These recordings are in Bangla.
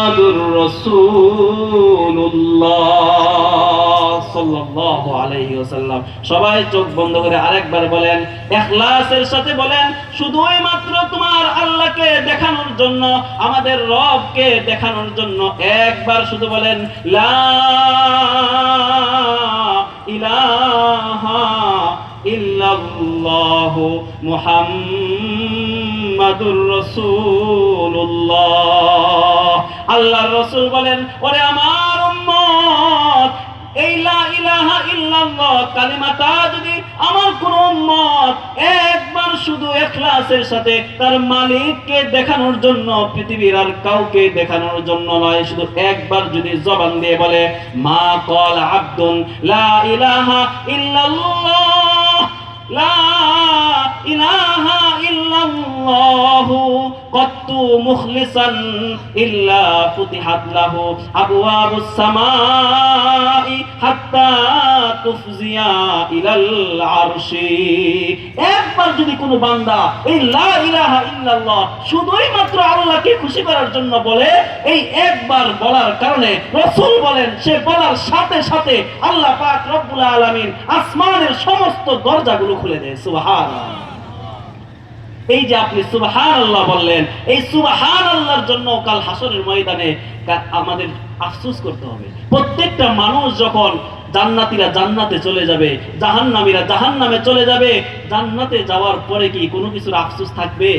মুহাম্মাদুর রাসূলুল্লাহ সাল্লাল্লাহু আলাইহি ওয়াসাল্লাম। সবাই চোখ বন্ধ করে আরেকবার বলেন, ইখলাসের সাথে বলেন, শুধুই মাত্র তোমার আল্লাহকে দেখানোর জন্য, আমাদের রবকে দেখানোর জন্য একবার শুধু বলেন, লা ইলাহা ইল্লাল্লাহু মুহাম্মাদুর রাসূলুল্লাহ। আল্লাহর রাসূল বলেন, ওরে আমার উম্মত, এই লা ইলাহা ইল্লাল্লাহ কালিমাটা যদি আমার কোন উম্মত একবার শুধু ইখলাসের সাথে তার মালিককে দেখানোর জন্য, পৃথিবীর আর কাউকে দেখানোর জন্য নয়, শুধু একবার যদি জবান দিয়ে বলে, মা ক্বাল আবদুন লা ইলাহা ইল্লাল্লাহ, লা ইলাহা ইল্লাল্লাহু কত্তু মুখলিসান ইল্লা ফুতিহাত লাহু আবওয়াবুস সামাই হাত্তা তুফজিয়া ইলাল আরশি। একবার যদি কোনো বান্দা এই লা ইলাহা ইল্লাল্লাহ শুধুই মাত্র আল্লাহকে খুশি করার জন্য বলে, এই একবার বলার কারণে রাসূল বলেন, সে বলার সাথে সাথে আল্লাহ পাক রব্বুল আলামিন আসমানের সমস্ত দরজাগুলো খুলে দেয়। সুবহানাল্লাহ। এই যে আপনি সুবহানাল্লাহ বললেন, এই সুবহানাল্লাহর জন্য কাল হাসরের ময়দানে আমাদের আফসোস করতে হবে। প্রত্যেকটা মানুষ যখন, জান্নাতীরা জান্নাতে চলে যাবে, জাহান্নামীরা জাহান্নামে চলে যাবে, জান্নাতে যাওয়ার পরে কি কোনো কিছুর আফসোস থাকবে?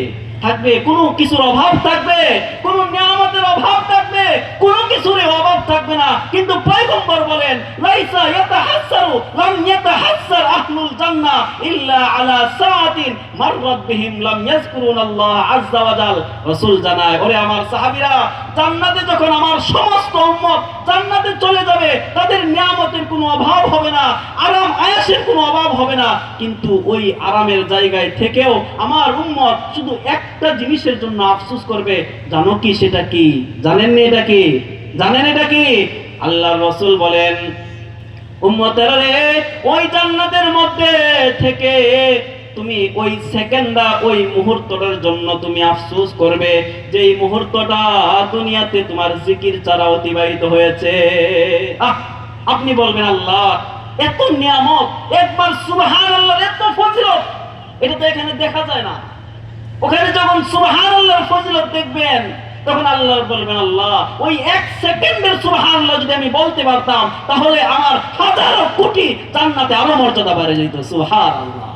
থাকবে? কোনো কিছুর অভাব থাকবে? কোনো নিয়ামতের অভাব থাকবে? কোনো কিছুর অভাব থাকবে না। কিন্তু পয়গম্বর বলেন, লাইসা ইয়াতাহাসসারু লাম ইয়াতাহাসসার আহলুল জান্নাহ ইল্লা আলা সাআতিন মাররাত বিহিম লাম ইয়াযকুরুনাল্লাহ আযজা ওয়া জাল। রাসূল জানায়, ওরে আমার সাহাবীরা, জান্নাতে যখন আমার সমস্ত উম্মত জান্নাতে চলে যাবে, তাদের নিয়ামতের কোনো অভাব হবে না, আরাম আয়েশের কোনো অভাব হবে না। কিন্তু ওই আরামের জায়গায় থেকেও আমার উম্মত শুধু একটা জিনিসের জন্য আফসোস করবে। জানো কি সেটা কি? জানেন না এটা কি? জানেন এটা কি? আল্লাহর রাসূল বলেন, উম্মতেরা রে, ওই জান্নাতের মধ্যে থেকে তুমি ওই সেকেন্ডটা, ওই মুহূর্তটার জন্য তুমি আফসোস করবে যে এই মুহূর্তটা দুনিয়াতে তোমার জিকির ছাড়া অতিবাহিত হয়েছে। আপনি বলবেন, আল্লাহ এত নিয়ামত, একবার সুবহানাল্লাহ, এত ফজিলত, এটা তো এখানে দেখা যায় না। ওখানে যখন সুবহানাল্লাহর ফজিলত দেখবেন, তখন আল্লাহ বলবেন, আল্লাহ ওই এক সেকেন্ডের সুবহানাল্লাহ যদি আমি বলতে পারতাম, তাহলে আমার হাজারো কোটি জান্নাতে আরো মর্যাদা বেড়ে যেত। সুবহানাল্লাহ।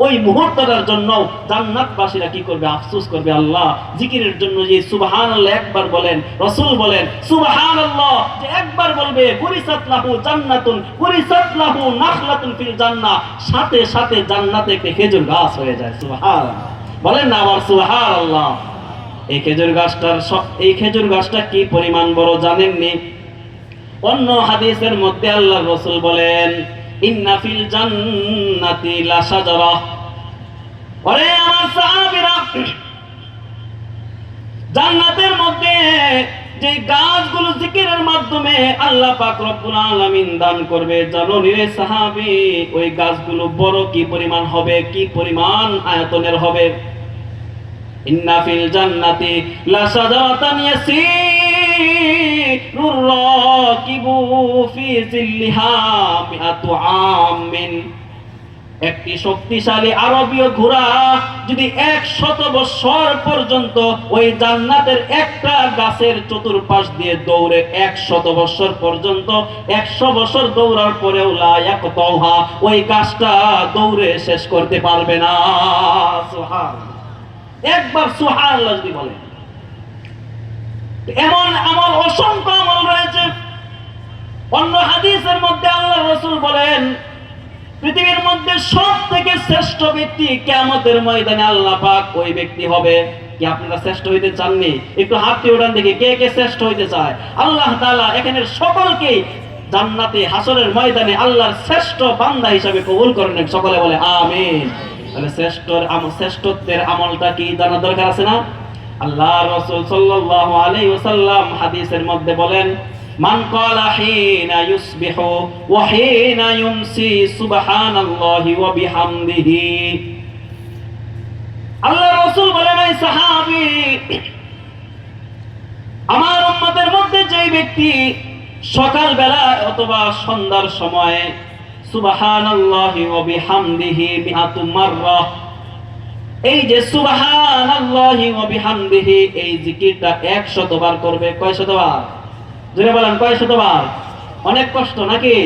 ওই মুহূর্তটার জন্য জান্নাতবাসীরা কি করবে? আফসোস করবে। আল্লাহ জিকিরের জন্য যে সুবহানাল্লাহ একবার বলেন, রাসূল বলেন, সুবহানাল্লাহ যে একবার বলবে, কুরিসাত লাহু জান্নাতুন, কুরিসাত লাহু নাখলাতুন ফিল জান্নাহ, সাথে সাথে জান্নাতে একটা খেজুর গাছ হয়ে যায়। সুবহানাল্লাহ। বলেন না আবার সুবহানাল্লাহ। এই খেজুর গাছটা কি পরিমাণ বড় জানেননি? অন্য হাদিসের মধ্যে আল্লাহর রাসূল বলেন, ইন্না ফিল জান্নাতি লা শাজারা। ওরে আমার সাহাবীরা, জান্নাতের মধ্যে যে গাছগুলো জিকিরের মাধ্যমে আল্লাহ পাক রব্বুল আলামিন দান করবে, জানো রে সাহাবী, ওই গাছগুলো বড় কি পরিমাণ হবে, কি পরিমাণ আয়তনের হবে? ইন্না ফিল জান্নাতি লা শাজারাতান ইয়াসিরুর রাকিবু ফি জিল্লিহা মিআতু আমিন। একটি শক্তিশালী আরবীয় ঘোড়া যদি 100 বছর পর্যন্ত ওই জান্নাতের একটা গাছের চতুর্পাশ দিয়ে দৌড়ে 100 বছর পর্যন্ত, 100 বছর দৌড়ার পরেও লা ইয়াকতাউহা, ওই গাছটা দৌড়ে শেষ করতে পারবে না। সুবহানাল্লাহ। একবার সুবহানাল্লাহ যদি বলেন। এমন আমল, অসংখ্য আমল রয়েছে। অন্য হাদিসের মধ্যে আল্লাহর রাসূল বলেন, পৃথিবীর মধ্যে সবথেকে শ্রেষ্ঠ ব্যক্তি কিয়ামতের ময়দানে আল্লাহ পাক ওই ব্যক্তি হবে। কি আপনারা শ্রেষ্ঠ হইতে চাননি? একটু হাতটি ওঠান দেখি, কে কে শ্রেষ্ঠ হইতে চায়? আল্লাহ তাআলা এখানে সকলকে জান্নাতে হাসরের ময়দানে আল্লাহর শ্রেষ্ঠ বান্দা হিসেবে কবুল করেন। সকলে বলে আমিন। তাহলে শ্রেষ্ঠত্বের আমলটা কি জানা দরকার আছে না? আল্লাহর রাসূল সাল্লাল্লাহু আলাইহি ওয়াসাল্লাম হাদিসের মধ্যে বলেন, মান ক্বালা হিনা ইউসবিহু ওয়া হিনা ইউমসি সুবহানাল্লাহি ওয়া বিহামদিহি। আল্লাহর রাসূল বলেন, এই সাহাবী, আমার উম্মতের মধ্যে ব্যক্তি সকালবেলা অথবা সন্ধ্যার সময় সুবহানাল্লাহি ওয়া বিহামদিহি মিআতু মাররা, এই যে সুবহানাল্লাহি ওয়া বিহামদিহি এই জিকিরটা 100 বার করবে। কয় শতবার? জোরে বলেন, কয় শতবার? অনেক কষ্ট নাকি?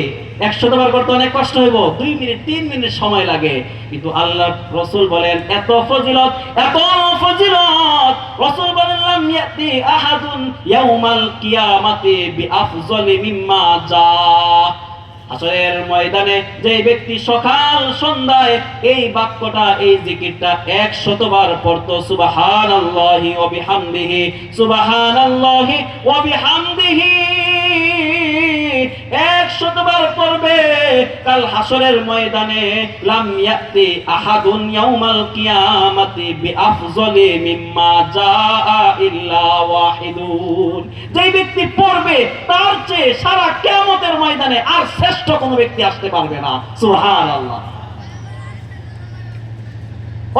100 বার করতে অনেক কষ্ট হইব, 2 মিনিট 3 মিনিট সময় লাগে। কিন্তু আল্লাহ রাসূল বলেন এত ফজিলত, এত ফজিলত। রাসূল বলেন লাম ইয়াতি আহাদুন ইয়াউমাল কিয়ামাতি বিআফযালি মিম্মা জা। হাসরের ময়দানে যে ব্যক্তি সকাল সন্ধ্যায় এই বাক্যটা, এই জিকিরটা 100 বার পড়তো, সুবহানাল্লাহি ওয়া বিহামদিহি, সুবহানাল্লাহি ওয়া বিহামদিহি 100 বার পড়বে, কাল হাসরের ময়দানে লাম ইয়াতি আহাদুন ইয়াউমাল কিয়ামাতি বিআফযালি মিম্মা জাআ ইল্লা ওয়াহিদুন। যে ব্যক্তি পড়বে তার চেয়ে সারা কিয়ামতের ময়দানে আর শ্রেষ্ঠ কোনো ব্যক্তি আসতে পারবে না। সুবহানাল্লাহ।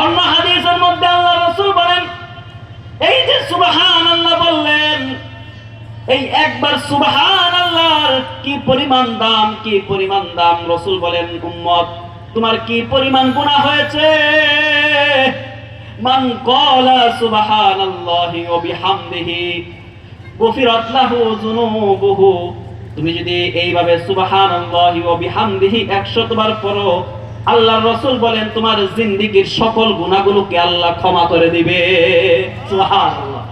অন্য হাদিসের মধ্যে আল্লাহ রাসূল বলেন এই যে সুবহানাল্লাহ বললেন, এই একবার সুবহানাল্লাহর কি পরিমাণ দাম, কি পরিমাণ দাম। রাসূল বলেন উম্মত তোমার কি পরিমাণ গুনাহ হয়েছে। মান ক্বালা সুবহানাল্লাহি ওয়া বিহামদিহি গুফিরাত লাহু যুনুবুহু। তুমি যদি এইভাবে সুবহানাল্লাহি ওয়া বিহামদিহি 100 বার পড়ো, আল্লাহর রাসূল বলেন তোমার জিন্দেগীর সকল গুনাহগুলোকে আল্লাহ ক্ষমা করে দিবে। সুবহানাল্লাহ।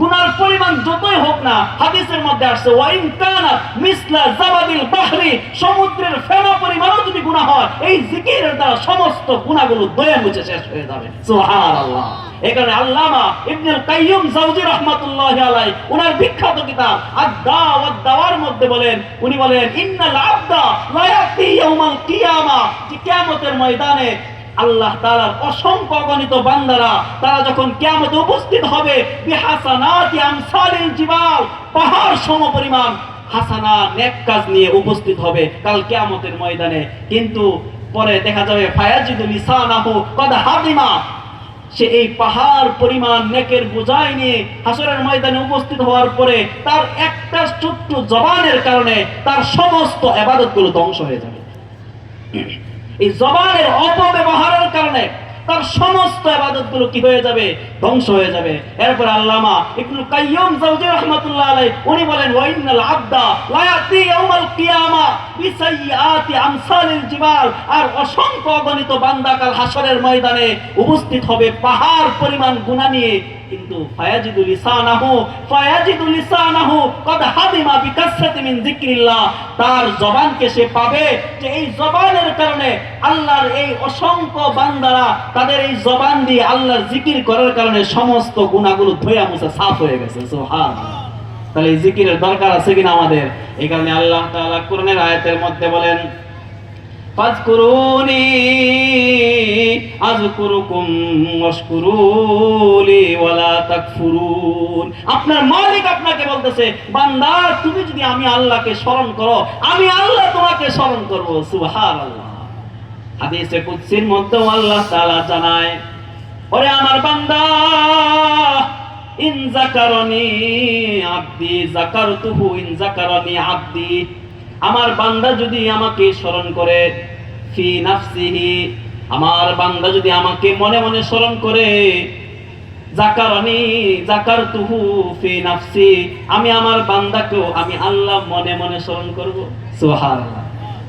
গুনার পরিমাণ যতই হোক না, হাদিসের মধ্যে আসছে ওয়াইন কানা মিসলা জাবাদিল বাহরি, সমুদ্রের ফেনা পরিমাণও যদি গুনাহ হয়, এই জিকিরের দ্বারা সমস্ত গুনাহগুলো ধুয়ে মুছে শেষ হয়ে যাবে। সুবহানাল্লাহ। এখানে আল্লামা ইবনুল কাইয়্যিম জাওজি রাহমাতুল্লাহি আলাইহি ওনার বিখ্যাত কিতাব আদ-দা ওয়াদ দাওয়ার মধ্যে বলেন, উনি বলেন ইন্নাল আবদা লা ইয়াতি ইয়াউমাল কিয়ামা, যে কিয়ামতের ময়দানে আল্লাহ তাআলার অসংখ্য অগণিত বান্দারা তারা যখন কিয়ামতে উপস্থিত হবে, বিহাসানাতি আমসালিল জিবাল, পাহাড় সমপরিমাণ হাসানা নেক কাজ নিয়ে উপস্থিত হবে কাল কিয়ামতের ময়দানে। কিন্তু পরে দেখা যাবে ফায়াজিদু লিসানাহু কদ হাদিমা, সে এই পাহাড় পরিমাণ নেকের বোঝাই নিয়ে হাসরের ময়দানে উপস্থিত হওয়ার পরে তার একটা ছোট্ট জবানের কারণে তার সমস্ত ইবাদতগুলো ধ্বংস হয়ে যাবে। এই জবানের অপব্যবহারের কারণে তার সমস্ত ইবাদতগুলো কি হয়ে যাবে? ধ্বংস হয়ে যাবে। এরপর আল্লামা ইবনুল কাইয়্যিম জাওজি রাহমাতুল্লাহ আলাইহি উনি বলেন ওয়া ইন্নাল আবদা লা ইয়াতি ইয়াউমাল কিয়ামা বিসাইয়্যাতি আমসালিল জিবাল, আর অসংখ্য অগণিত বান্দা কাল হাসরের ময়দানে উপস্থিত হবে পাহাড় পরিমাণ গুনাহ নিয়ে, কিন্তু ফায়াজিদু লিসানাহু কদ হাদিমা বিকাসরাতি মিন যিকরিল্লাহ, তার জবানকে সে পাবে যে এই জবানের কারণে আল্লাহর এই অসংখ্য বান্দারা তাদের এই জবান দিয়ে আল্লাহর জিকির করার কারণে সমস্ত গুনাহগুলো ধুয়ে মুছে সাফ হয়ে গেছে। সুবহানাল্লাহ। তাহলে এই জিকিরের দরকার আছে কিনা আমাদের? এই কারণে আল্লাহ তাআলা কোরআনের আয়াতের মধ্যে বলেন ফাজকুরুনি আযকুরুকুম ওয়াশকুরুলি ওয়ালা তাকফুরুন। আপনার মালিক আপনাকে বলতেছে বান্দা তুমি যদি আমি আল্লাহকে স্মরণ করো, আমি আল্লাহ তোমাকে স্মরণ করব। সুবহানাল্লাহ। হাদিসে কুদসির মধ্যে আল্লাহ তাআলা জানায় ওরে আমার বান্দা ইন যাকারানি আবদি যাকারতুহু ইন যাকারানি আবদি, আমার বান্দা যদি আমাকে স্মরণ করে ফি নাফসিহি, আমার বান্দা যদি আমাকে মনে মনে স্মরণ করে, যাকারানি যাকারতুহু ফি নাফসি, আমি আমার বান্দাকেও আমি আল্লাহ মনে মনে স্মরণ করব। সুবহানাল্লাহ।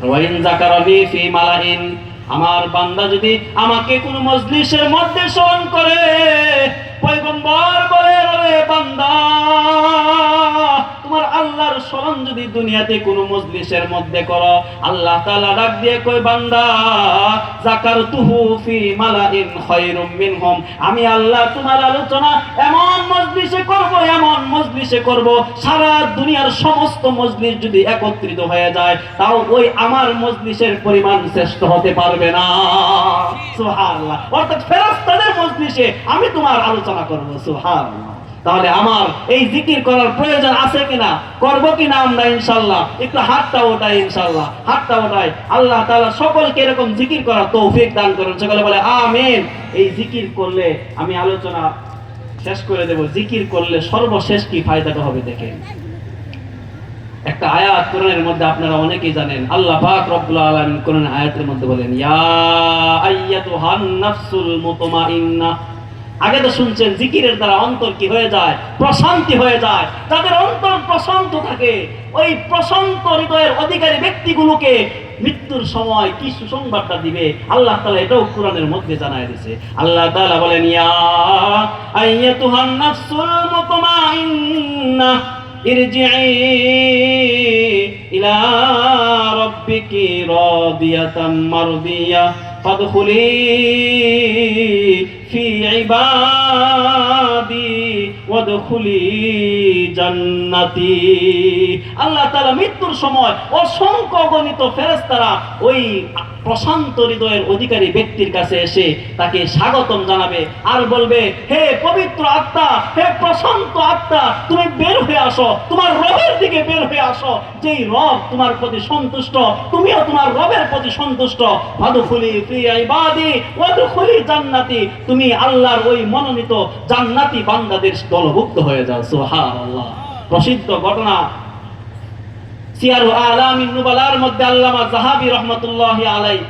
ওয়া ইন যাকারানি ফি মালাইন, আমার বান্দা যদি আমাকে কোন মজলিসের মধ্যে স্মরণ করে, পয়গম্বর বলে রে বান্দা তোমার আল্লাহর স্মরণ যদি দুনিয়াতে কোন মজলিসের মধ্যে করো, আল্লাহ তাআলা ডাক দিয়ে কয় বান্দা যাকারতুহু ফি মালাইন খায়রুম মিনহুম, আমি আল্লাহ তোমার আলোচনা এমন মজলিসে করব, এমন মজলিসে করব, সারা দুনিয়ার সমস্ত মজলিস যদি একত্রিত হয়ে যায় তাও ওই আমার মজলিসের পরিমাণ শ্রেষ্ঠ হতে পারবে না। সুবহানাল্লাহ। অর্থাৎ ফেরেশতাদের মজলিসে আমি তোমার আলোচনা করব। সুবহানাল্লাহ। তাহলে আমার এই জিকির করার প্রয়োজন আছে কিনা, করব কিনা আমরা ইনশাআল্লাহ? একটু হাতটা ওঠাই, ইনশাআল্লাহ হাতটা ওঠাই। আল্লাহ তাআলা সকলকে এরকম জিকির করার তৌফিক দান করুন। সকলে বলে আমিন। এই জিকির করলে আমি আলোচনা শেষ করে দেব, জিকির করলে সর্বশেষ কি ফায়দাটা হবে দেখেন। একটা আয়াত কোরআনের মধ্যে আপনারা অনেকেই জানেন, আল্লাহ পাক রব্বুল আলামিন কোরআনের আয়াতের মধ্যে বলেন, ইয়া আইয়াতুহান নাফসুল মুতমাইন্নাহ। আগে তো শুনছেন জিকিরের দ্বারা অন্তর কি হয়ে যায়, প্রশান্তি হয়ে যায়। যাদের অন্তর প্রশান্ত থাকে, ওই প্রশান্ত হৃদয়ের অধিকারী ব্যক্তিগুলোকে মৃত্যুর সময় কি সুসংবাদটা দিবে আল্লাহ তাআলা এটাও কোরআনের মধ্যে জানায় দিয়েছে। আল্লাহ তাআলা বলেন, ইয়া আইয়াতুহান নাফসুল মুতমাইন্নাহ ইরজিই ইলা রাব্বিকি রাদিয়াতাম মারদিয়া ফাদখুলি ফি ইবাদি ওয়াদখুলি জান্নাতি। আল্লাহ তাআলা মৃত্যুর সময় অসংখ্য অগণিত ফেরেশতারা ওই প্রশান্ত হৃদয়ের অধিকারী ব্যক্তির কাছে এসে তাকে স্বাগতম জানাবে আর বলবে, হে পবিত্র আত্মা, হে প্রশান্ত আত্মা, তুমি বের হয়ে আসো, তোমার রবের দিকে বের হয়ে আসো। যেই রব তোমার প্রতি সন্তুষ্ট, তুমিও তোমার রবের প্রতি সন্তুষ্ট। ফাদখুলি ফি ইবাদি ওয়াদখুলি জান্নাতি, তুমি আল্লাহর ওই মনোনীত জান্নাতি বান্দাদের দলভুক্ত হয়ে যাও। সুবহানাল্লাহ। প্রসিদ্ধ ঘটনা সিয়ারু আলামিন নুবালার মধ্যে আল্লামা যাহাবী রাহমাতুল্লাহি আলাইহি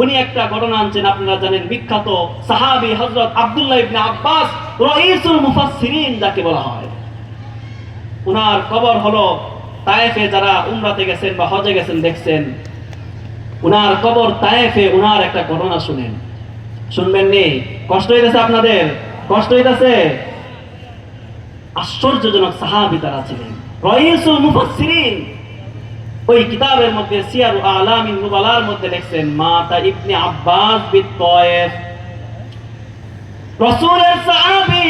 উনি একটা ঘটনা আনছেন। আপনারা জানেন বিখ্যাত সাহাবী হযরত আব্দুল্লাহ ইবনে আব্বাস রাইসুল মুফাসসিরিন যাকে বলা হয়, উনার কবর হলো তায়েফে। যারা উমরাতে গেছেন বা হজে গেছেন দেখছেন উনার কবর তায়েফে। উনার একটা ঘটনা শুনেন, শুনবেন নি? কষ্ট হইতেছে আপনাদের? কষ্ট হইতেছে? আশ্চর্যজনক সাহাবী তারা ছিলেন, রাইসুল মুফাসসিরিন। ওই কিতাবের মধ্যে সিয়ারু আলামিন নুবালার মধ্যে লিখছেন, মাতা ইবনে আব্বাস বিত-তায়েফ। রাসূলের সাহাবী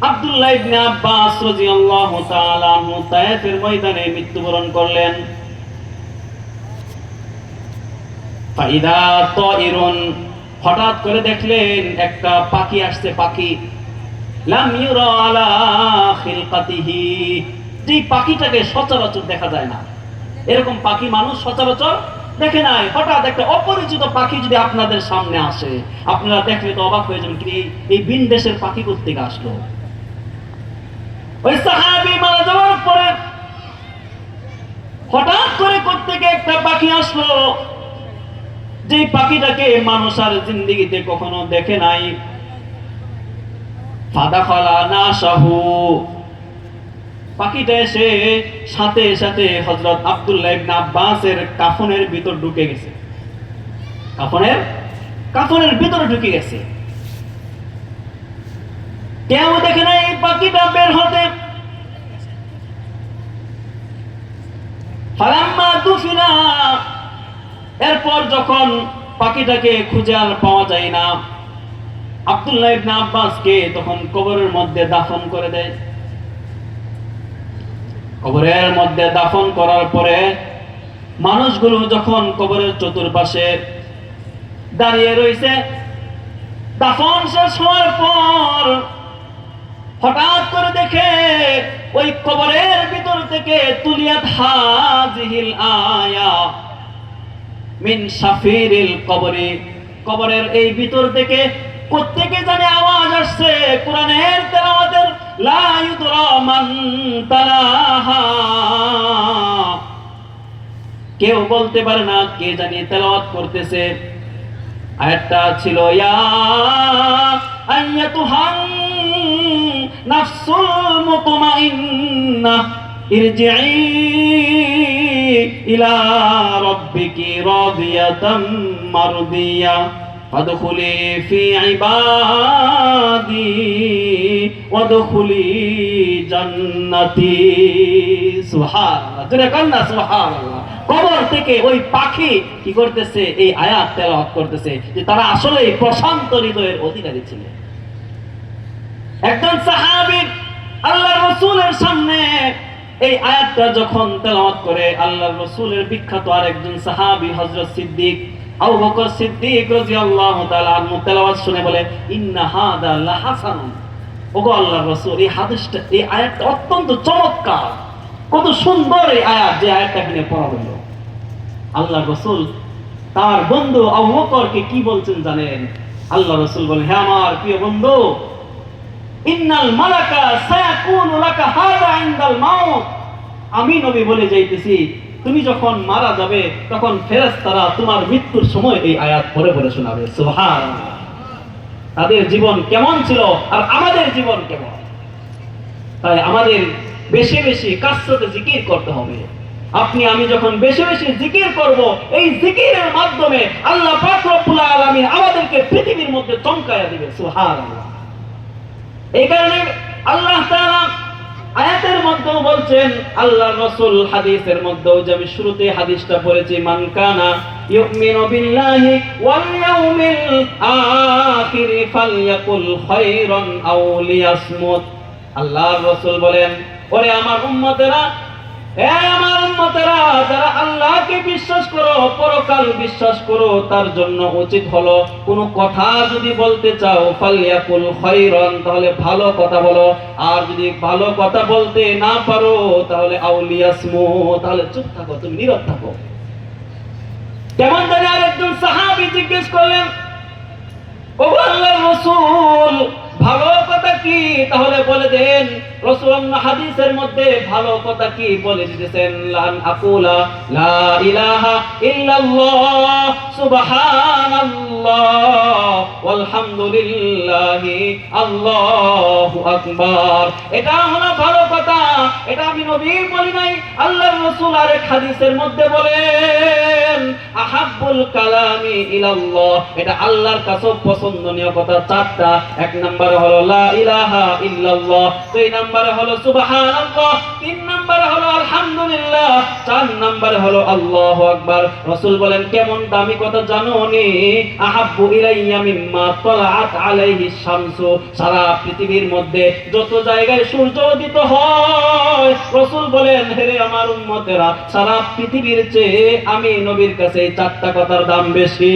আব্দুল্লাহ ইবনে আব্বাস রাদিয়াল্লাহু তাআলা আনহু তায়েফের ময়দানে মৃত্যুবরণ করলেন। ফাইদা তাইরুন, হঠাৎ করে দেখলেন একটা পাখি আসছে। পাখি লাম ইউরা আলা খিলকাতিহি, যে পাখিটাকে সচরাচর দেখা যায় না, এরকম পাখি মানুষ সচরাচর দেখে নাই। হঠাৎ একটা অপরিচিত পাখি যদি আপনাদের সামনে আসে, আপনারা দেখলে তো অবাক হয়ে যাবেন, কি এই ভিন দেশের পাখি কোত্থেকে আসলো? ওই সাহাবী মারা যাওয়ার পরে হঠাৎ করে কোত্থেকে একটা পাখি আসলো, যে পাখিটাকে মানুষ আর জিন্দেগিতে কখনো দেখে নাই। ফাদাখালা নাশাহু, পাখিটা এসে সাথে সাথে হযরত আব্দুল্লাহ ইবনে আব্বাসের কাফনের ভিতর ঢুকে গেছে। কাফনের ভিতরে ঢুকে গেছে। কেউ দেখে নাই এই পাখিটা বের হতে। ফালাম্মা দুফিনা, এরপর যখন পাখিটাকে খুঁজে আর পাওয়া যায় না, আব্দুল্লাহ ইবনে আব্বাসকে তখন কবরের মধ্যে দাফন করে দেয়। কবরের মধ্যে দাফন করার পরে মানুষগুলো যখন কবরের চতুর্পাশে দাঁড়িয়ে রয়েছে, দাফন শেষ হওয়ার পর হঠাৎ করে দেখে ওই কবরের ভিতর থেকে তুলিয়াত হাযিহিল আয়া মিন শাফিরিল কবরে, কবরের এই ভিতর থেকে কোত্থেকে জানে আওয়াজ আসছে কোরআনের তেলাওয়াতের, লা ইউদরা মান তালাহা, কেউ বলতে পারে না কে জানি তেলাওয়াত করতেছে। আয়াতটা ছিল, ইয়া আইয়াতুহান নাফসুল মুতমাইন্নাহ ইরজিই ইলা রাব্বিকি রাদিয়াতাম মারদিয়া ফাদখুলি ফি ইবাদি ওয়াদখুলি জান্নাতি। সুবহানাল্লাহ, জোরে কান্না সুবহানাল্লাহ। কবর থেকে ওই পাখি কি করতেছে? এই আয়াত তেলাওয়াত করতেছে, যে তারা আসলে প্রশান্ত হৃদয়ের অধিকারী ছিলেন। একজন সাহাবী আল্লাহর রাসূলের সামনে এই আয়াতটা যখন তেলাওয়াত করে, আল্লাহর রাসূলের বিখ্যাত আরেকজন সাহাবী হযরত সিদ্দিক আবু বকর সিদ্দিক রাদিয়াল্লাহু তাআলা আনহু তেলাওয়াত শুনে বলে, ইন্না হাদা লাহাসানুন, ওগো আল্লাহর রাসূল, এই হাদিসটা, এই আয়াতটা অত্যন্ত চমৎকার, কত সুন্দর এই আয়াত, যে আয়াতটা এখানে পড়া হলো। আল্লাহর রাসূল তার বন্ধু আবু বকরকে কি বলছেন জানেন? আল্লাহর রাসূল বলেন, হে আমার প্রিয় বন্ধু, ইন্নাল মালাকা সায়াকুনু লাকা হাদা ইনদাল মাউত, আমি নবী বলে যাইতেছি, তুমি যখন মারা যাবে তখন ফেরেশতারা তোমার মৃত্যুর সময় এই আয়াত পড়ে পড়ে শোনাবে। সুবহানাল্লাহ। তাদের জীবন কেমন ছিল আর আমাদের জীবন কেমন। তাই আমাদের বেশি বেশি কাসরতে জিকির করতে হবে। আপনি আমি যখন বেশি বেশি জিকির করব, এই জিকিরের মাধ্যমে আল্লাহ পাক রব্বুল আলামিন আমাদেরকে পৃথিবীর মধ্যে চমকায়া দিবে। সুবহানাল্লাহ। এই কারণে আল্লাহ তাআলা আয়াতের মধ্যেও বলছেন, আল্লাহর রাসূল হাদিসের মধ্যেও, যে আমি শুরুতে হাদিসটা পড়েছি, মান কানা ইউমিনু বিল্লাহি ওয়াল ইয়াউমিল আখির ফালইয়াকুল খায়রান আও লিয়াসমুত। আল্লাহর রাসূল বলেন, ওরে আমার উম্মতেরা, আমার উম্মতেরা, যারা আল্লাহকে বিশ্বাস করো, পরকাল বিশ্বাস করো, তার জন্য উচিত হলো কোনো কথা যদি বলতে চাও, ফালইয়াকুল খায়রান, তাহলে ভালো কথা বলো। আর যদি ভালো কথা বলতে না পারো তাহলে আউলিয়াসমু, তাহলে চুপ থাকো, তুমি নীরব থাকো। কেমন জানি আরেকজন সাহাবী জিজ্ঞেস করলেন, ও আল্লাহর রাসূল, ভালো কথা কি? তাহলে বলে দেন। রাসূলুল্লাহ হাদিসের মধ্যে ভালো কথা কি বলে দিতেছেন, লান আকুলা লা ইলাহা ইল্লাল্লাহ সুবহানাল্লাহ ওয়ালহামদুলিল্লাহি আল্লাহু আকবার। এটা হলো ভালো কথা। এটা আমি নবী বলি নাই, আল্লাহর রাসূল আরেক হাদিসের মধ্যে বলেন, আহাব্বুল কালামি ইলাল্লাহ, এটা আল্লাহর কাছে পছন্দনীয় কথা চারটা। এক নম্বরে হলো লা ইলাহা ইল্লাল্লাহ, দুই নম্বরে হলো সুবহানাল্লাহ, তিন নম্বরে হলো আলহামদুলিল্লাহ, চার নম্বরে হলো আল্লাহু আকবার। রাসূল বলেন, কেমন দামি কথা জানো নি? আহাব্বু ইলাইয়া মিম্মা তালাআত আলাইহি শামসু, সারা পৃথিবীর মধ্যে যত জায়গায় সূর্য উদিত হয়, রাসূল বলেন, হে আমার উম্মতেরা, সারা পৃথিবীর চেয়ে আমি নবীর কাছে এই চারটা কথার দাম বেশি।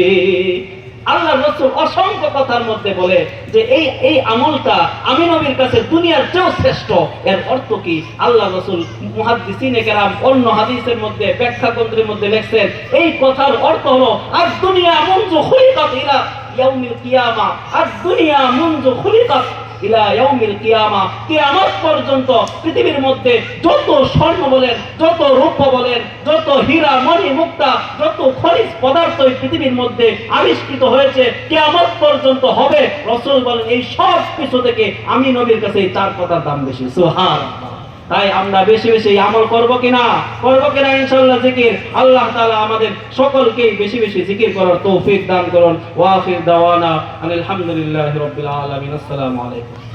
আল্লাহ রাসূল অসংখ্য কথার মধ্যে বলে যে এই আমলটা আমি নবীর কাছে দুনিয়ার চেয়েও শ্রেষ্ঠ। এর অর্থ কি? আল্লাহ রাসূল মুহাদ্দিসিনে কেরাম অন্য হাদিসের মধ্যে ব্যাখ্যা গ্রন্থের মধ্যে লিখছেন, এই কথার অর্থ হলো আর দুনিয়া মুনযু খুলিকাত ইলা ইয়াউমিল কিয়ামা, আর দুনিয়া মুনযু খুলিকাত ইলা ইয়াউমিল কিয়ামা, কিয়ামত পর্যন্ত পৃথিবীর মধ্যে যত স্বর্ণ বলেন, যত রূপ বলেন, যত হীরা মণি মুক্তা, যত খনিজ পদার্থ এই পৃথিবীর মধ্যে আবিষ্কৃত হয়েছে, কিয়ামত পর্যন্ত হবে, রাসূল বলেন এই সব কিছু থেকে আমি নবীর কাছে এই চার কথার দাম বেশি। সুবহানাল্লাহ। তাই আমরা বেশি বেশি আমল করব কিনা ইনশাআল্লাহ জিকির। আল্লাহ তাআলা আমাদের সকলকেই বেশি বেশি জিকির করার তৌফিক দান করুন। ওয়া আখির দাওয়ানা আলহামদুলিল্লাহি রাব্বিল আলামিন। আসসালামু আলাইকুম।